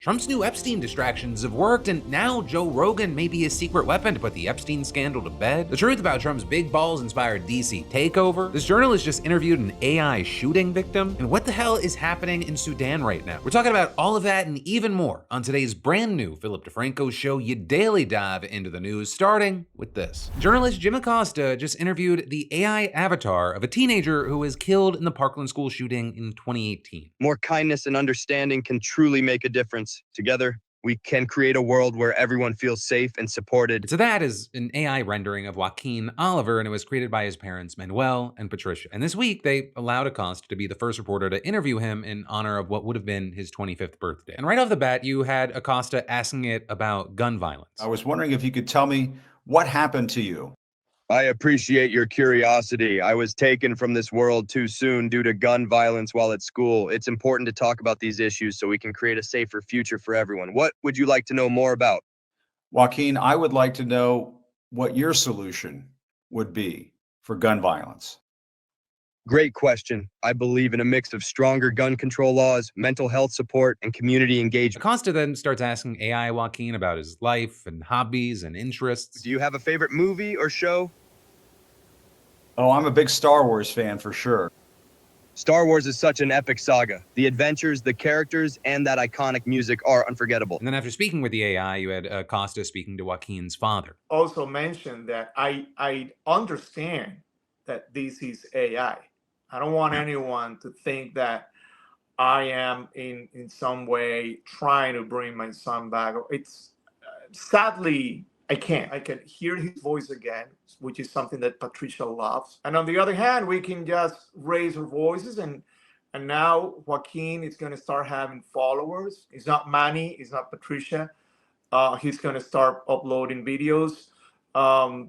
Trump's new Epstein distractions have worked, and now Joe Rogan may be his secret weapon to put the Epstein scandal to bed. The truth about Trump's big balls-inspired DC takeover. This journalist just interviewed an AI shooting victim. And what the hell is happening in Sudan right now? We're talking about all of that and even more on today's brand new Philip DeFranco show. You daily dive into the news, starting with this. Journalist Jim Acosta just interviewed the AI avatar of a teenager who was killed in the Parkland school shooting in 2018. More kindness and understanding can truly make a difference. Together, we can create a world where everyone feels safe and supported. So that is an AI rendering of Joaquin Oliver, and it was created by his parents, Manuel and Patricia. And this week, they allowed Acosta to be the first reporter to interview him in honor of what would have been his 25th birthday. And right off the bat, you had Acosta asking it about gun violence. I was wondering if you could tell me what happened to you. I appreciate your curiosity. I was taken from this world too soon due to gun violence while at school. It's important to talk about these issues so we can create a safer future for everyone. What would you like to know more about? Joaquin, I would like to know what your solution would be for gun violence. Great question. I believe in a mix of stronger gun control laws, mental health support, and community engagement. Acosta then starts asking AI Joaquin about his life and hobbies and interests. Do you have a favorite movie or show? Oh, I'm a big Star Wars fan for sure. Star Wars is such an epic saga. The adventures, the characters, and that iconic music are unforgettable. And then after speaking with the AI, you had Acosta speaking to Joaquin's father. Also mentioned that I understand that this is AI. I don't want anyone to think that I am in some way trying to bring my son back. It's sadly, I can't. I can hear his voice again, which is something that Patricia loves. And on the other hand, we can just raise our voices and now Joaquin is going to start having followers. It's not Manny, it's not Patricia. He's going to start uploading videos.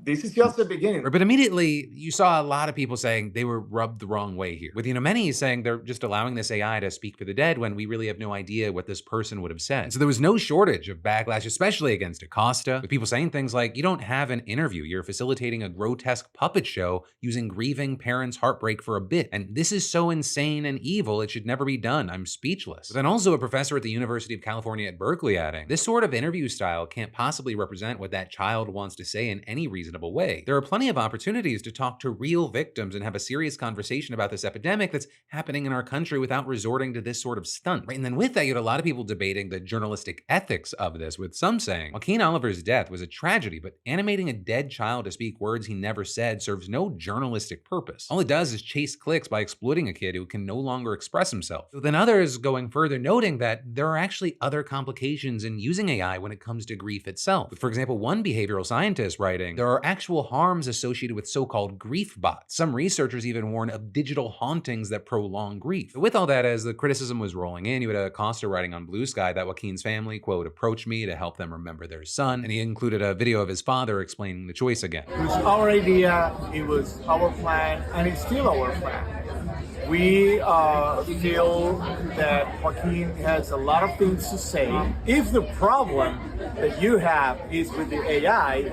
This is just the beginning. But immediately you saw a lot of people saying they were rubbed the wrong way here. With, many saying they're just allowing this AI to speak for the dead when we really have no idea what this person would have said. And so there was no shortage of backlash, especially against Acosta, with people saying things like, you don't have an interview, you're facilitating a grotesque puppet show using grieving parents' heartbreak for a bit. And this is so insane and evil, it should never be done. I'm speechless. But then also a professor at the University of California at Berkeley adding, this sort of interview style can't possibly represent what that child wants to say in any reasonable way. There are plenty of opportunities to talk to real victims and have a serious conversation about this epidemic that's happening in our country without resorting to this sort of stunt. Right? And then with that, you had a lot of people debating the journalistic ethics of this, with some saying Joaquin Oliver's death was a tragedy, but animating a dead child to speak words he never said serves no journalistic purpose. All it does is chase clicks by exploiting a kid who can no longer express himself. So then others going further, noting that there are actually other complications in using AI when it comes to grief itself. For example, one behavioral scientist writing, there are actual harms associated with so-called grief bots. Some researchers even warn of digital hauntings that prolong grief. With all that, as the criticism was rolling in, you had Acosta writing on Blue Sky that Joaquin's family, quote, approached me to help them remember their son, and he included a video of his father explaining the choice again. It was our idea, it was our plan, and it's still our plan. We feel that Joaquin has a lot of things to say. If the problem that you have is with the AI,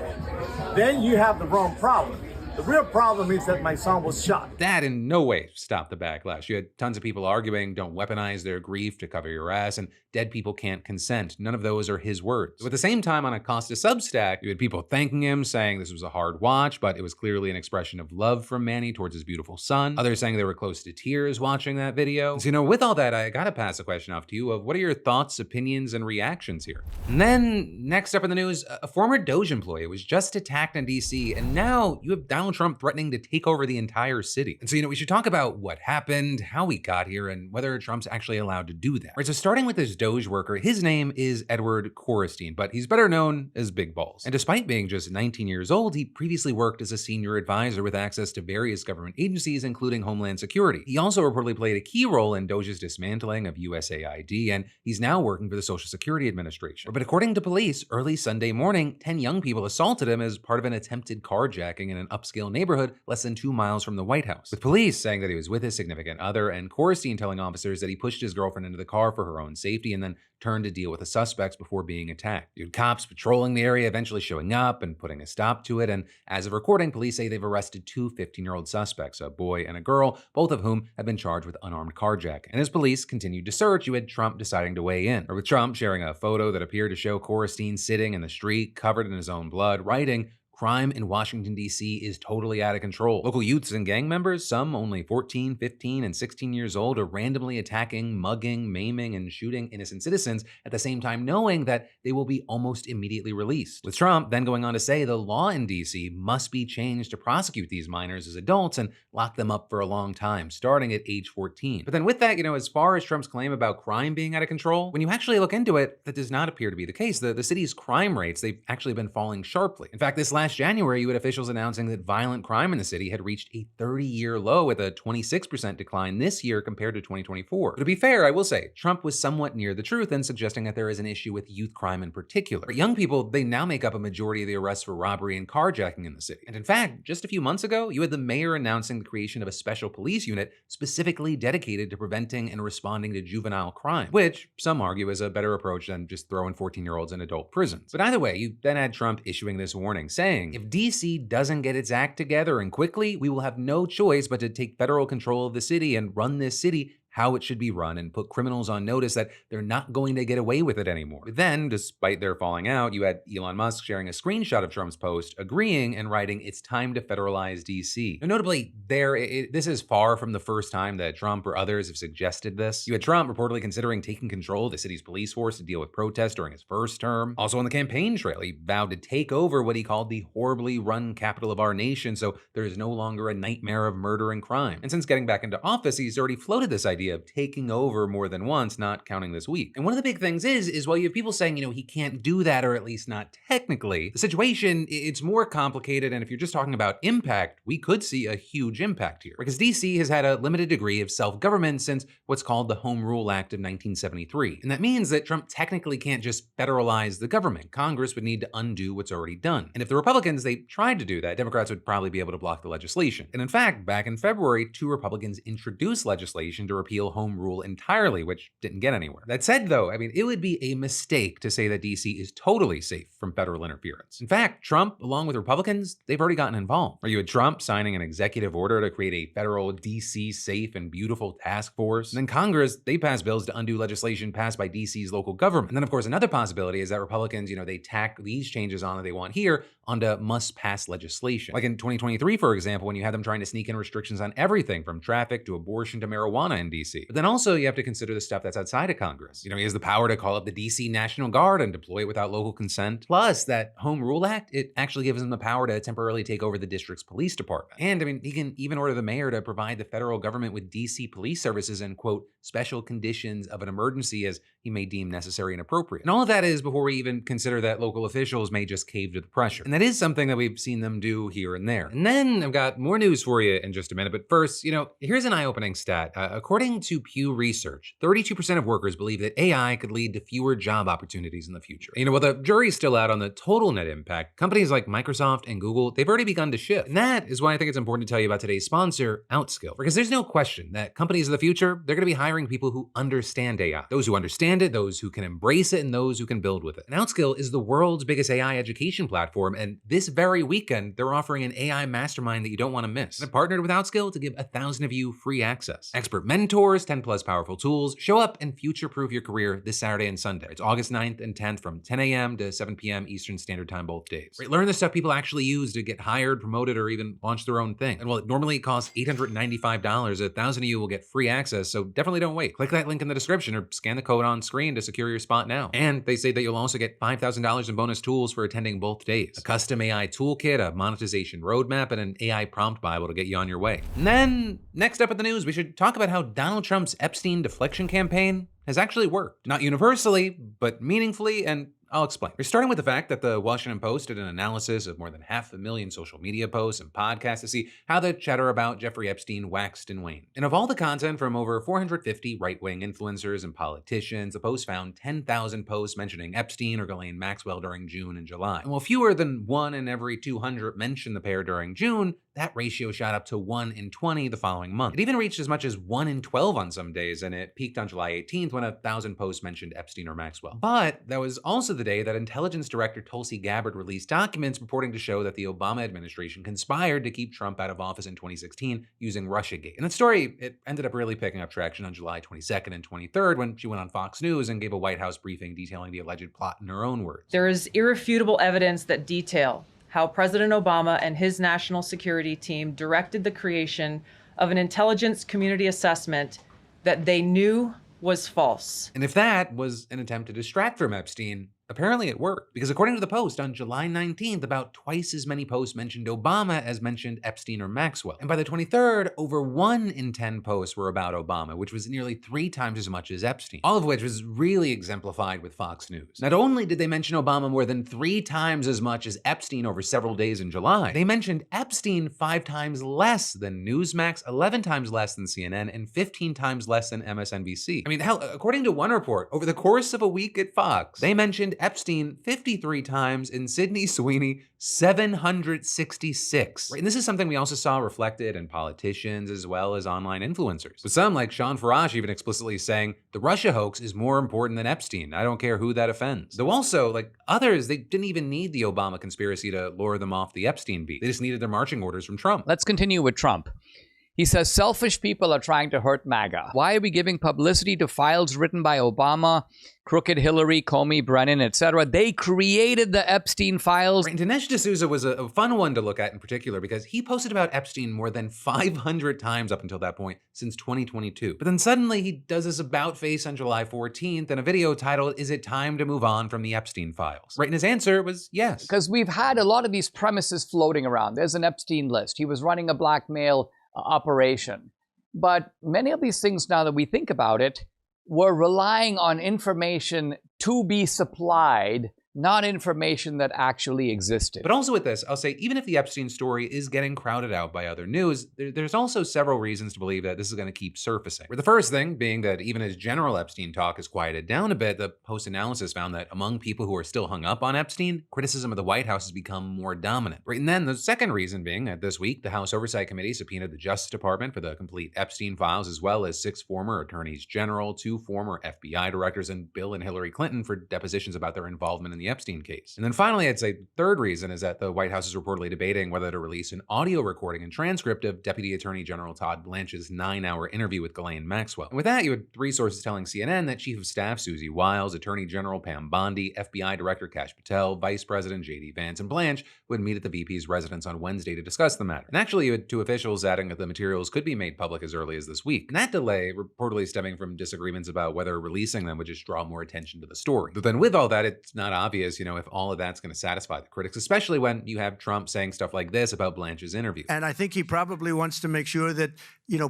then you have the wrong problem. The real problem is that my son was shot. That in no way stopped the backlash. You had tons of people arguing, don't weaponize their grief to cover your ass, and dead people can't consent. None of those are his words. So at the same time, on Acosta Substack, you had people thanking him, saying this was a hard watch, but it was clearly an expression of love from Manny towards his beautiful son. Others saying they were close to tears watching that video. So, with all that, I gotta pass the question off to you of what are your thoughts, opinions, and reactions here? And then, next up in the news, a former Doge employee was just attacked in DC, and now you have Donald Trump threatening to take over the entire city. And so, we should talk about what happened, how we got here, and whether Trump's actually allowed to do that. Right, so starting with this Doge worker, his name is Edward Korestein, but he's better known as Big Balls. And despite being just 19 years old, he previously worked as a senior advisor with access to various government agencies, including Homeland Security. He also reportedly played a key role in Doge's dismantling of USAID, and he's now working for the Social Security Administration. But according to police, early Sunday morning, 10 young people assaulted him as part of an attempted carjacking in an upscale Outskill neighborhood less than 2 miles from the White House, with police saying that he was with his significant other and Corstein telling officers that he pushed his girlfriend into the car for her own safety and then turned to deal with the suspects before being attacked. Cops patrolling the area eventually showing up and putting a stop to it, and as of recording, police say they've arrested 2 15-year-old suspects, a boy and a girl, both of whom have been charged with unarmed carjacking. And as police continued to search, you had Trump deciding to weigh in, or with Trump sharing a photo that appeared to show Corstein sitting in the street, covered in his own blood, writing, "Crime in Washington, D.C. is totally out of control. Local youths and gang members, some only 14, 15, and 16 years old, are randomly attacking, mugging, maiming, and shooting innocent citizens at the same time knowing that they will be almost immediately released." With Trump then going on to say the law in D.C. must be changed to prosecute these minors as adults and lock them up for a long time, starting at age 14. But then with that, as far as Trump's claim about crime being out of control, when you actually look into it, that does not appear to be the case. The city's crime rates, they've actually been falling sharply. In fact, this last January, you had officials announcing that violent crime in the city had reached a 30-year low with a 26% decline this year compared to 2024. But to be fair, I will say, Trump was somewhat near the truth in suggesting that there is an issue with youth crime in particular. But young people, they now make up a majority of the arrests for robbery and carjacking in the city. And in fact, just a few months ago, you had the mayor announcing the creation of a special police unit specifically dedicated to preventing and responding to juvenile crime, which some argue is a better approach than just throwing 14-year-olds in adult prisons. But either way, you then had Trump issuing this warning saying, if DC doesn't get its act together and quickly, we will have no choice but to take federal control of the city and run this city how it should be run and put criminals on notice that they're not going to get away with it anymore. But then, despite their falling out, you had Elon Musk sharing a screenshot of Trump's post, agreeing and writing, "It's time to federalize DC." Now, notably, this is far from the first time that Trump or others have suggested this. You had Trump reportedly considering taking control of the city's police force to deal with protests during his first term. Also on the campaign trail, he vowed to take over what he called the horribly run capital of our nation, so there is no longer a nightmare of murder and crime. And since getting back into office, he's already floated this idea of taking over more than once, not counting this week. And one of the big things is while you have people saying, he can't do that, or at least not technically, the situation, it's more complicated. And if you're just talking about impact, we could see a huge impact here. Because DC has had a limited degree of self-government since what's called the Home Rule Act of 1973. And that means that Trump technically can't just federalize the government. Congress would need to undo what's already done. And if the Republicans, they tried to do that, Democrats would probably be able to block the legislation. And in fact, back in February, 2 Republicans introduced legislation to repeal home rule entirely, which didn't get anywhere. That said, though, it would be a mistake to say that DC is totally safe from federal interference. In fact, Trump, along with Republicans, they've already gotten involved. Or you had Trump signing an executive order to create a federal DC safe and beautiful task force. And then Congress, they passed bills to undo legislation passed by DC's local government. And then, of course, another possibility is that Republicans, they tack these changes on that they want here onto must-pass legislation. Like in 2023, for example, when you had them trying to sneak in restrictions on everything from traffic to abortion to marijuana in DC. But then also you have to consider the stuff that's outside of Congress. He has the power to call up the DC National Guard and deploy it without local consent. Plus, that Home Rule Act, it actually gives him the power to temporarily take over the district's police department. And he can even order the mayor to provide the federal government with DC police services and, quote, special conditions of an emergency as he may deem necessary and appropriate. And all of that is before we even consider that local officials may just cave to the pressure. And that is something that we've seen them do here and there. And then I've got more news for you in just a minute. But first, here's an eye-opening stat. According to Pew Research, 32% of workers believe that AI could lead to fewer job opportunities in the future. While the jury's still out on the total net impact, companies like Microsoft and Google, they've already begun to shift. And that is why I think it's important to tell you about today's sponsor, Outskill. Because there's no question that companies of the future, they're going to be hiring people who understand AI. Those who understand it, those who can embrace it, and those who can build with it. And Outskill is the world's biggest AI education platform. And this very weekend, they're offering an AI mastermind that you don't want to miss. And I've partnered with Outskill to give 1,000 of you free access. Expert mentors, 10 plus powerful tools. Show up and future-proof your career this Saturday and Sunday. It's August 9th and 10th from 10 a.m. to 7 p.m. Eastern Standard Time both days. Right, learn the stuff people actually use to get hired, promoted, or even launch their own thing. And while it normally costs $895, 1,000 of you will get free access, so definitely don't wait. Click that link in the description or scan the code on screen to secure your spot now. And they say that you'll also get $5,000 in bonus tools for attending both days. A custom AI toolkit, a monetization roadmap, and an AI prompt Bible to get you on your way. And then, next up in the news, we should talk about how Donald Trump's Epstein deflection campaign has actually worked. Not universally, but meaningfully, and I'll explain. We're starting with the fact that the Washington Post did an analysis of more than 500,000 social media posts and podcasts to see how the chatter about Jeffrey Epstein waxed and waned. And of all the content from over 450 right-wing influencers and politicians, the Post found 10,000 posts mentioning Epstein or Ghislaine Maxwell during June and July. And while fewer than 1 in every 200 mentioned the pair during June, that ratio shot up to 1 in 20 the following month. It even reached as much as 1 in 12 on some days, and it peaked on July 18th when 1,000 posts mentioned Epstein or Maxwell. But that was also the day that Intelligence Director Tulsi Gabbard released documents purporting to show that the Obama administration conspired to keep Trump out of office in 2016 using Russiagate. And that story, it ended up really picking up traction on July 22nd and 23rd when she went on Fox News and gave a White House briefing detailing the alleged plot in her own words. There is irrefutable evidence that detail how President Obama and his national security team directed the creation of an intelligence community assessment that they knew was false. And if that was an attempt to distract from Epstein, apparently it worked, because according to the Post, on July 19th, about twice as many posts mentioned Obama as mentioned Epstein or Maxwell. And by the 23rd, over 1 in 10 posts were about Obama, which was nearly 3 times as much as Epstein, all of which was really exemplified with Fox News. Not only did they mention Obama more than 3 times as much as Epstein over several days in July, they mentioned Epstein 5 times less than Newsmax, 11 times less than CNN, and 15 times less than MSNBC. I mean, hell, according to one report, over the course of a week at Fox, they mentioned Epstein 53 times and Sydney Sweeney 766. Right? And this is something we also saw reflected in politicians as well as online influencers. With some, like Sean Farash, even explicitly saying, the Russia hoax is more important than Epstein. I don't care who that offends. Though also, like others, they didn't even need the Obama conspiracy to lure them off the Epstein beat. They just needed their marching orders from Trump. Let's continue with Trump. He says selfish people are trying to hurt MAGA. Why are we giving publicity to files written by Obama, crooked Hillary, Comey, Brennan, etc.? They created the Epstein files. Right, and Dinesh D'Souza was a fun one to look at in particular because he posted about Epstein more than 500 times up until that point since 2022. But then suddenly he does this about face on July 14th in a video titled, "Is it time to move on from the Epstein files?" Right, and his answer was yes. Because we've had a lot of these premises floating around. There's an Epstein list. He was running a blackmail operation. But many of these things, now that we think about it, were relying on information to be supplied, not information that actually existed. But also with this, I'll say, even if the Epstein story is getting crowded out by other news, there's also several reasons to believe that this is going to keep surfacing. The first thing being that even as general Epstein talk has quieted down a bit, the Post analysis found that among people who are still hung up on Epstein, criticism of the White House has become more dominant. Right, and then the second reason being that this week, the House Oversight Committee subpoenaed the Justice Department for the complete Epstein files, as well as 6 former attorneys general, 2 former FBI directors, and Bill and Hillary Clinton for depositions about their involvement in the Epstein case. And then finally, I'd say the third reason is that the White House is reportedly debating whether to release an audio recording and transcript of Deputy Attorney General Todd Blanche's 9-hour interview with Ghislaine Maxwell. And with that, you had 3 sources telling CNN that Chief of Staff Susie Wiles, Attorney General Pam Bondi, FBI Director Kash Patel, Vice President J.D. Vance, and Blanche would meet at the VP's residence on Wednesday to discuss the matter. And actually, you had 2 officials adding that the materials could be made public as early as this week. And that delay reportedly stemming from disagreements about whether releasing them would just draw more attention to the story. But then with all that, it's not obvious, if all of that's going to satisfy the critics, especially when you have Trump saying stuff like this about Blanche's interview. And I think he probably wants to make sure that,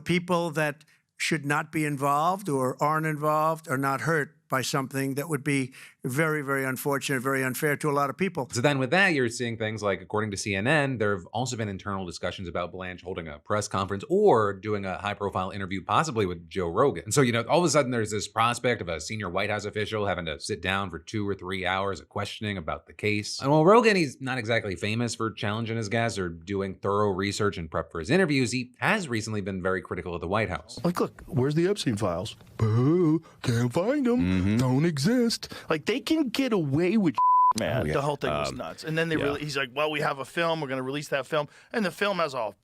people that should not be involved or aren't involved are not hurt by something that would be very, very unfortunate, very unfair to a lot of people. So then with that, you're seeing things like, according to CNN, there have also been internal discussions about Blanche holding a press conference or doing a high-profile interview, possibly with Joe Rogan. And so, all of a sudden there's this prospect of a senior White House official having to sit down for 2 or 3 hours of questioning about the case. And while Rogan, he's not exactly famous for challenging his guests or doing thorough research and prep for his interviews, he has recently been very critical of the White House. Like, look, where's the Epstein files? Boo, can't find them. Don't exist. Like, they can get away with man. Oh, yeah. The whole thing was nuts. And then he's like, well, we have a film. We're going to release that film. And the film has a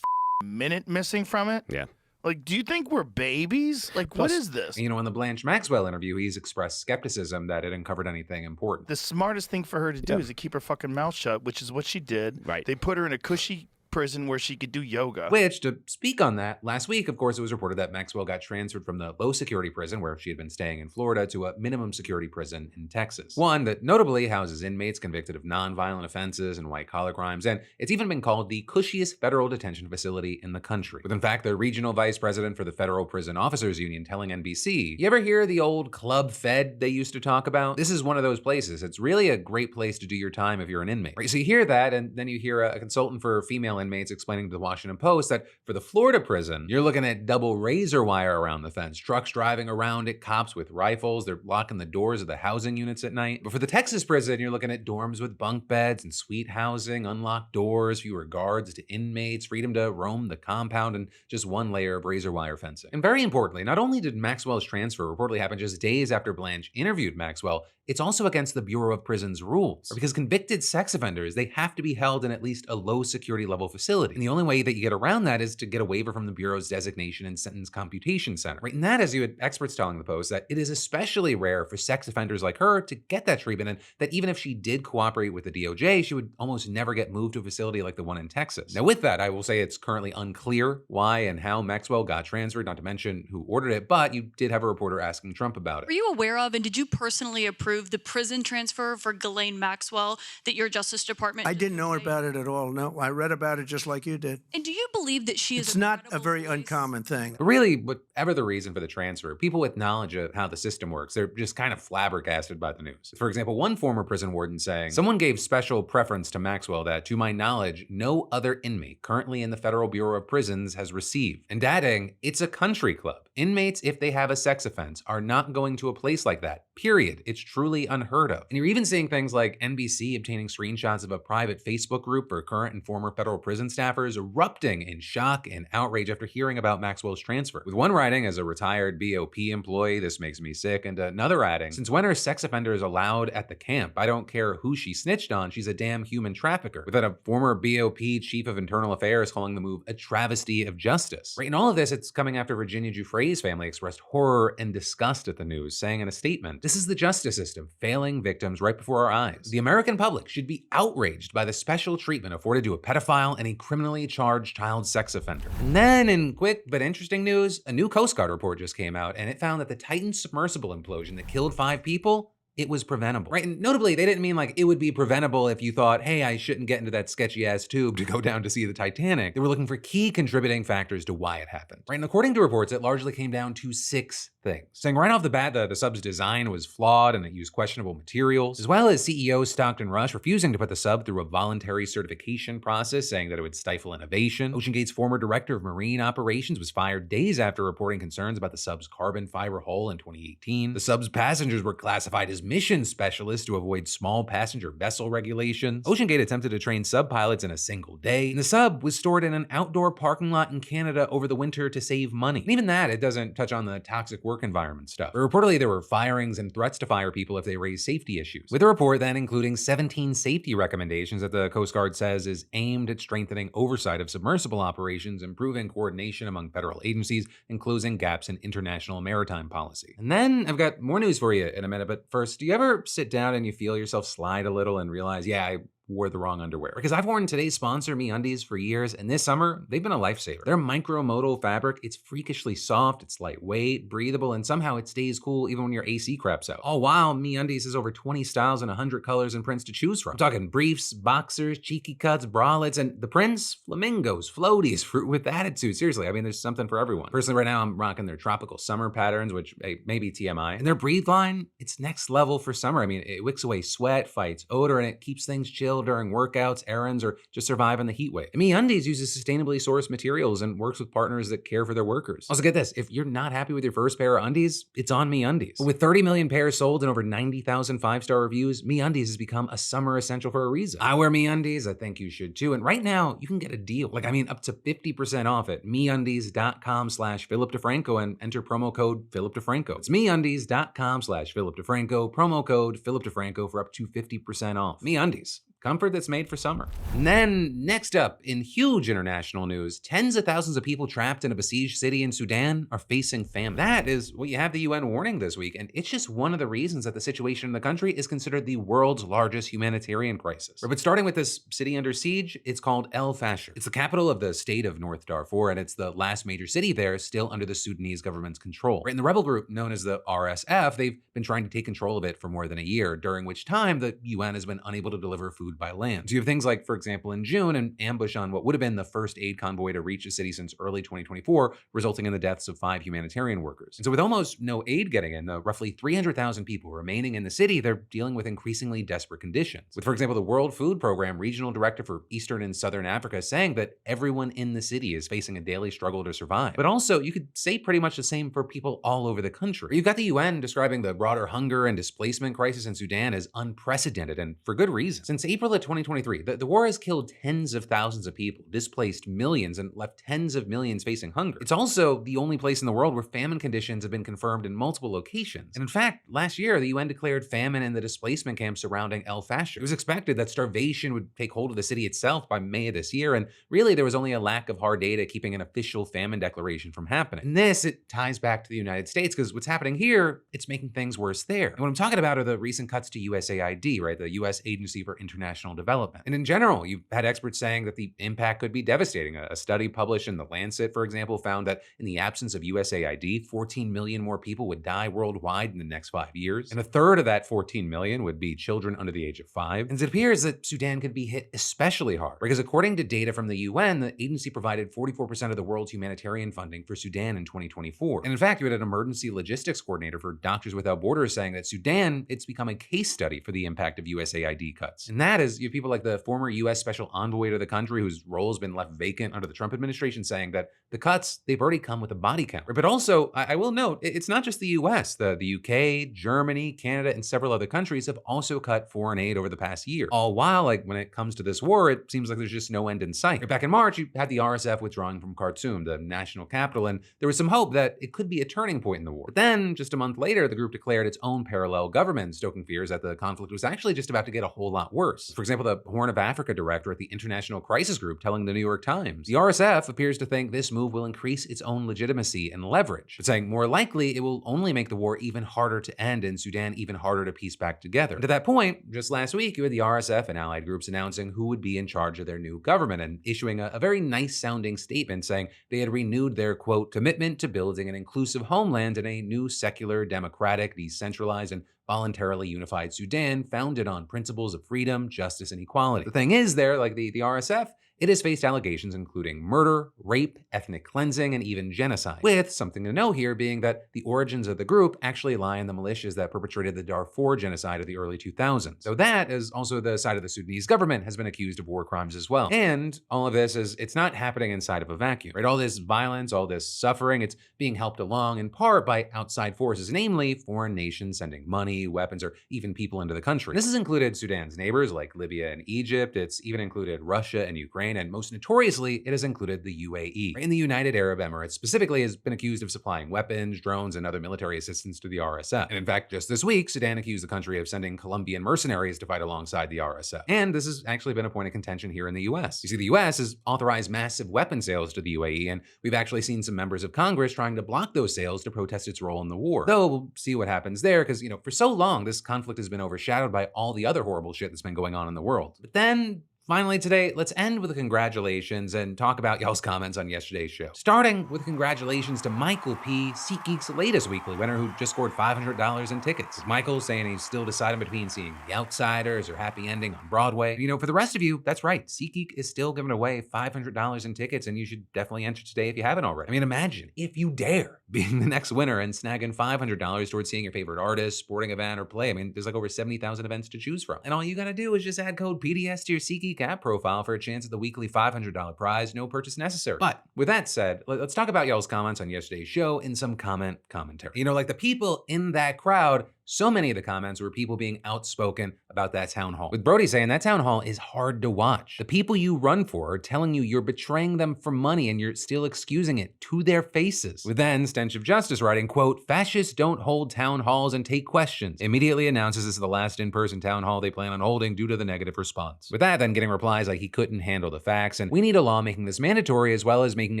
minute missing from it. Yeah. Like, do you think we're babies? Like, what is this? In the Blanche Maxwell interview, he's expressed skepticism that it uncovered anything important. The smartest thing for her to do is to keep her fucking mouth shut, which is what she did. Right. They put her in a cushy prison where she could do yoga. Which, to speak on that, last week, of course, it was reported that Maxwell got transferred from the low-security prison where she had been staying in Florida to a minimum-security prison in Texas. One that notably houses inmates convicted of nonviolent offenses and white-collar crimes, and it's even been called the cushiest federal detention facility in the country. With, in fact, the regional vice president for the Federal Prison Officers Union telling NBC, "You ever hear the old Club Fed they used to talk about? This is one of those places. It's really a great place to do your time if you're an inmate." Right? So you hear that, and then you hear a consultant for female female inmates explaining to the Washington Post that for the Florida prison, you're looking at double razor wire around the fence, trucks driving around it, cops with rifles, they're locking the doors of the housing units at night. But for the Texas prison, you're looking at dorms with bunk beds and suite housing, unlocked doors, fewer guards to inmates, freedom to roam the compound, and just one layer of razor wire fencing. And very importantly, not only did Maxwell's transfer reportedly happen just days after Blanche interviewed Maxwell, it's also against the Bureau of Prisons rules. Because convicted sex offenders, they have to be held in at least a low security level facility. And the only way that you get around that is to get a waiver from the Bureau's designation and sentence computation center. Right? And that, as you had experts telling the Post, that it is especially rare for sex offenders like her to get that treatment, and that even if she did cooperate with the DOJ, she would almost never get moved to a facility like the one in Texas. Now with that, I will say it's currently unclear why and how Maxwell got transferred, not to mention who ordered it, but you did have a reporter asking Trump about it. Were you aware of, and did you personally approve the prison transfer for Ghislaine Maxwell that your Justice Department? I didn't know about it at all. No, I read about it just like you did. And do you believe that she is It's not a very uncommon thing. But really, whatever the reason for the transfer, people with knowledge of how the system works, they're just kind of flabbergasted by the news. For example, one former prison warden saying, "Someone gave special preference to Maxwell that, to my knowledge, no other inmate currently in the Federal Bureau of Prisons has received." And adding, "It's a country club. Inmates, if they have a sex offense, are not going to a place like that. Period. It's truly unheard of." And you're even seeing things like NBC obtaining screenshots of a private Facebook group for current and former federal prison staffers erupting in shock and outrage after hearing about Maxwell's transfer. With one writing, "As a retired BOP employee, this makes me sick," and another adding, "Since when are sex offenders allowed at the camp? I don't care who she snitched on, she's a damn human trafficker." With a former BOP chief of internal affairs calling the move a travesty of justice. Right, in all of this, it's coming after Virginia Giuffre's family expressed horror and disgust at the news, saying in a statement, "This is the justice system failing victims right before our eyes. The American public should be outraged by the special treatment afforded to a pedophile and a criminally charged child sex offender." And then, in quick but interesting news, a new Coast Guard report just came out, and it found that the Titan submersible implosion that killed 5 people, it was preventable. Right, and notably, they didn't mean like it would be preventable if you thought, hey, I shouldn't get into that sketchy ass tube to go down to see the Titanic. They were looking for key contributing factors to why it happened. Right, and according to reports, it largely came down to 6 things. Saying right off the bat the sub's design was flawed and it used questionable materials, as well as CEO Stockton Rush refusing to put the sub through a voluntary certification process, saying that it would stifle innovation. OceanGate's former director of marine operations was fired days after reporting concerns about the sub's carbon fiber hull in 2018. The sub's passengers were classified as mission specialists to avoid small passenger vessel regulations. OceanGate attempted to train sub pilots in a single day, and the sub was stored in an outdoor parking lot in Canada over the winter to save money. And even that, it doesn't touch on the toxic work environment stuff. But reportedly, there were firings and threats to fire people if they raised safety issues, with a report then including 17 safety recommendations that the Coast Guard says is aimed at strengthening oversight of submersible operations, improving coordination among federal agencies, and closing gaps in international maritime policy. And then I've got more news for you in a minute, but first, do you ever sit down and you feel yourself slide a little and realize, yeah, I wore the wrong underwear? Because I've worn today's sponsor, MeUndies, for years, and this summer, they've been a lifesaver. Their micromodal fabric, it's freakishly soft, it's lightweight, breathable, and somehow it stays cool even when your AC craps out. Oh wow, MeUndies has over 20 styles and 100 colors and prints to choose from. I'm talking briefs, boxers, cheeky cuts, bralettes, and the prints, flamingos, floaties, fruit with attitude. Seriously, I mean, there's something for everyone. Personally, right now, I'm rocking their tropical summer patterns, which may be TMI. And their Breathe line, it's next level for summer. I mean, it wicks away sweat, fights odor, and it keeps things chill during workouts, errands, or just survive in the heat wave. And MeUndies uses sustainably sourced materials and works with partners that care for their workers. Also get this, if you're not happy with your first pair of undies, it's on MeUndies. But with 30 million pairs sold and over 90,000 5-star reviews, MeUndies has become a summer essential for a reason. I wear MeUndies, I think you should too. And right now, you can get a deal. Up to 50% off at MeUndies.com/PhilipDeFranco and enter promo code PhilipDeFranco. It's MeUndies.com/PhilipDeFranco, promo code PhilipDeFranco for up to 50% off. MeUndies. Comfort that's made for summer. And then, next up, in huge international news, tens of thousands of people trapped in a besieged city in Sudan are facing famine. That is what you have the UN warning this week, and it's just one of the reasons that the situation in the country is considered the world's largest humanitarian crisis. But starting with this city under siege, it's called El Fasher. It's the capital of the state of North Darfur, and it's the last major city there still under the Sudanese government's control. And the rebel group known as the RSF, they've been trying to take control of it for more than a year, during which time the UN has been unable to deliver food food by land. So you have things like, for example, in June, an ambush on what would have been the first aid convoy to reach the city since early 2024, resulting in the deaths of 5 humanitarian workers. And so with almost no aid getting in, the roughly 300,000 people remaining in the city, they're dealing with increasingly desperate conditions. With, for example, the World Food Program regional director for Eastern and Southern Africa saying that everyone in the city is facing a daily struggle to survive. But also, you could say pretty much the same for people all over the country. You've got the UN describing the broader hunger and displacement crisis in Sudan as unprecedented, and for good reason. Since April of 2023, the war has killed tens of thousands of people, displaced millions, and left tens of millions facing hunger. It's also the only place in the world where famine conditions have been confirmed in multiple locations. And in fact, last year, the UN declared famine in the displacement camps surrounding El Fasher. It was expected that starvation would take hold of the city itself by May of this year, and really there was only a lack of hard data keeping an official famine declaration from happening. And this, it ties back to the United States, because what's happening here, it's making things worse there. And what I'm talking about are the recent cuts to USAID, right? The US Agency for International Development. And in general, you've had experts saying that the impact could be devastating. A study published in The Lancet, for example, found that in the absence of USAID, 14 million more people would die worldwide in the next 5 years. And a third of that 14 million would be children under the age of 5. And it appears that Sudan could be hit especially hard, because according to data from the UN, the agency provided 44% of the world's humanitarian funding for Sudan in 2024. And in fact, you had an emergency logistics coordinator for Doctors Without Borders saying that Sudan, it's become a case study for the impact of USAID cuts. And that is, you have people like the former US Special Envoy to the country, whose role has been left vacant under the Trump administration, saying that the cuts, they've already come with a body count. But also, I will note, it's not just the US. The UK, Germany, Canada, and several other countries have also cut foreign aid over the past year. All while, like, when it comes to this war, it seems like there's just no end in sight. Back in March, you had the RSF withdrawing from Khartoum, the national capital, and there was some hope that it could be a turning point in the war. But then, just a month later, the group declared its own parallel government, stoking fears that the conflict was actually just about to get a whole lot worse. For example, the Horn of Africa director at the International Crisis Group telling the New York Times, the RSF appears to think this move will increase its own legitimacy and leverage, but saying more likely it will only make the war even harder to end and Sudan even harder to piece back together. And to that point, just last week, you had the RSF and allied groups announcing who would be in charge of their new government and issuing a very nice-sounding statement saying they had renewed their, quote, commitment to building an inclusive homeland in a new secular, democratic, decentralized, and voluntarily unified Sudan founded on principles of freedom, justice, and equality. The thing is there, like the RSF, it has faced allegations including murder, rape, ethnic cleansing, and even genocide. With something to know here being that the origins of the group actually lie in the militias that perpetrated the Darfur genocide of the early 2000s. So that is also the side of the Sudanese government has been accused of war crimes as well. And all of this is, it's not happening inside of a vacuum, right? All this violence, all this suffering, it's being helped along in part by outside forces, namely foreign nations sending money, weapons, or even people into the country. This has included Sudan's neighbors like Libya and Egypt. It's even included Russia and Ukraine. And most notoriously, it has included the UAE. In the United Arab Emirates specifically has been accused of supplying weapons, drones, and other military assistance to the RSF. And in fact, just this week, Sudan accused the country of sending Colombian mercenaries to fight alongside the RSF. And this has actually been a point of contention here in the US. You see, the US has authorized massive weapon sales to the UAE, and we've actually seen some members of Congress trying to block those sales to protest its role in the war. Though we'll see what happens there, because, for so long, this conflict has been overshadowed by all the other horrible shit that's been going on in the world. But then, finally today, let's end with a congratulations and talk about y'all's comments on yesterday's show. Starting with congratulations to Michael P., SeatGeek's latest weekly winner who just scored $500 in tickets. With Michael saying he's still deciding between seeing The Outsiders or Happy Ending on Broadway. For the rest of you, that's right. SeatGeek is still giving away $500 in tickets, and you should definitely enter today if you haven't already. Imagine if you dare being the next winner and snagging $500 towards seeing your favorite artist, sporting event, or play. There's like over 70,000 events to choose from. And all you gotta do is just add code PDS to your SeatGeek app profile for a chance at the weekly $500 prize, no purchase necessary. But with that said, let's talk about y'all's comments on yesterday's show in some commentary. Like the people in that crowd, so many of the comments were people being outspoken about that town hall. With Brody saying that town hall is hard to watch. The people you run for are telling you you're betraying them for money and you're still excusing it to their faces. With then Stench of Justice writing, quote, fascists don't hold town halls and take questions. Immediately announces this is the last in-person town hall they plan on holding due to the negative response. With that, then getting replies like he couldn't handle the facts and we need a law making this mandatory as well as making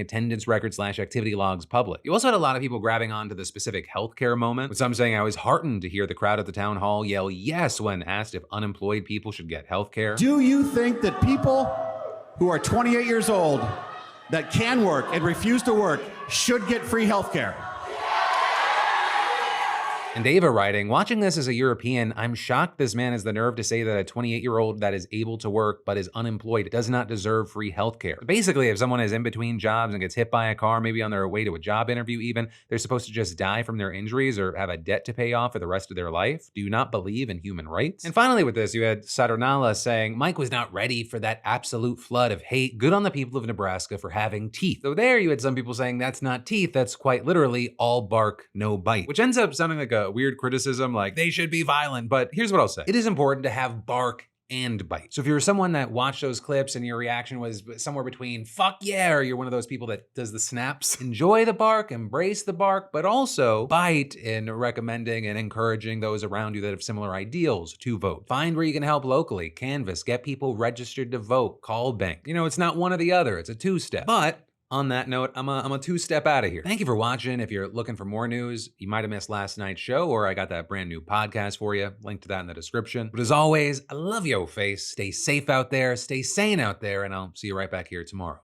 attendance records / activity logs public. You also had a lot of people grabbing onto the specific healthcare moment, with some saying I was heartened to hear the crowd at the town hall yell yes when asked if unemployed people should get health care. Do you think that people who are 28 years old that can work and refuse to work should get free health care? And Ava writing, watching this as a European, I'm shocked this man has the nerve to say that a 28-year-old that is able to work but is unemployed does not deserve free healthcare. Basically, if someone is in between jobs and gets hit by a car, maybe on their way to a job interview even, they're supposed to just die from their injuries or have a debt to pay off for the rest of their life? Do you not believe in human rights? And finally with this, you had Sadornala saying, Mike was not ready for that absolute flood of hate. Good on the people of Nebraska for having teeth. So there you had some people saying that's not teeth, that's quite literally all bark, no bite, which ends up sounding like a weird criticism, like they should be violent. But here's what I'll say. It is important to have bark and bite. So if you're someone that watched those clips and your reaction was somewhere between fuck yeah, or you're one of those people that does the snaps, enjoy the bark, embrace the bark, but also bite in recommending and encouraging those around you that have similar ideals to vote. Find where you can help locally, canvass, get people registered to vote, call bank. You know, it's not one or the other, it's a two-step. But on that note, I'm a two-step out of here. Thank you for watching. If you're looking for more news, you might have missed last night's show, or I got that brand new podcast for you. Link to that in the description. But as always, I love yo face. Stay safe out there, stay sane out there, and I'll see you right back here tomorrow.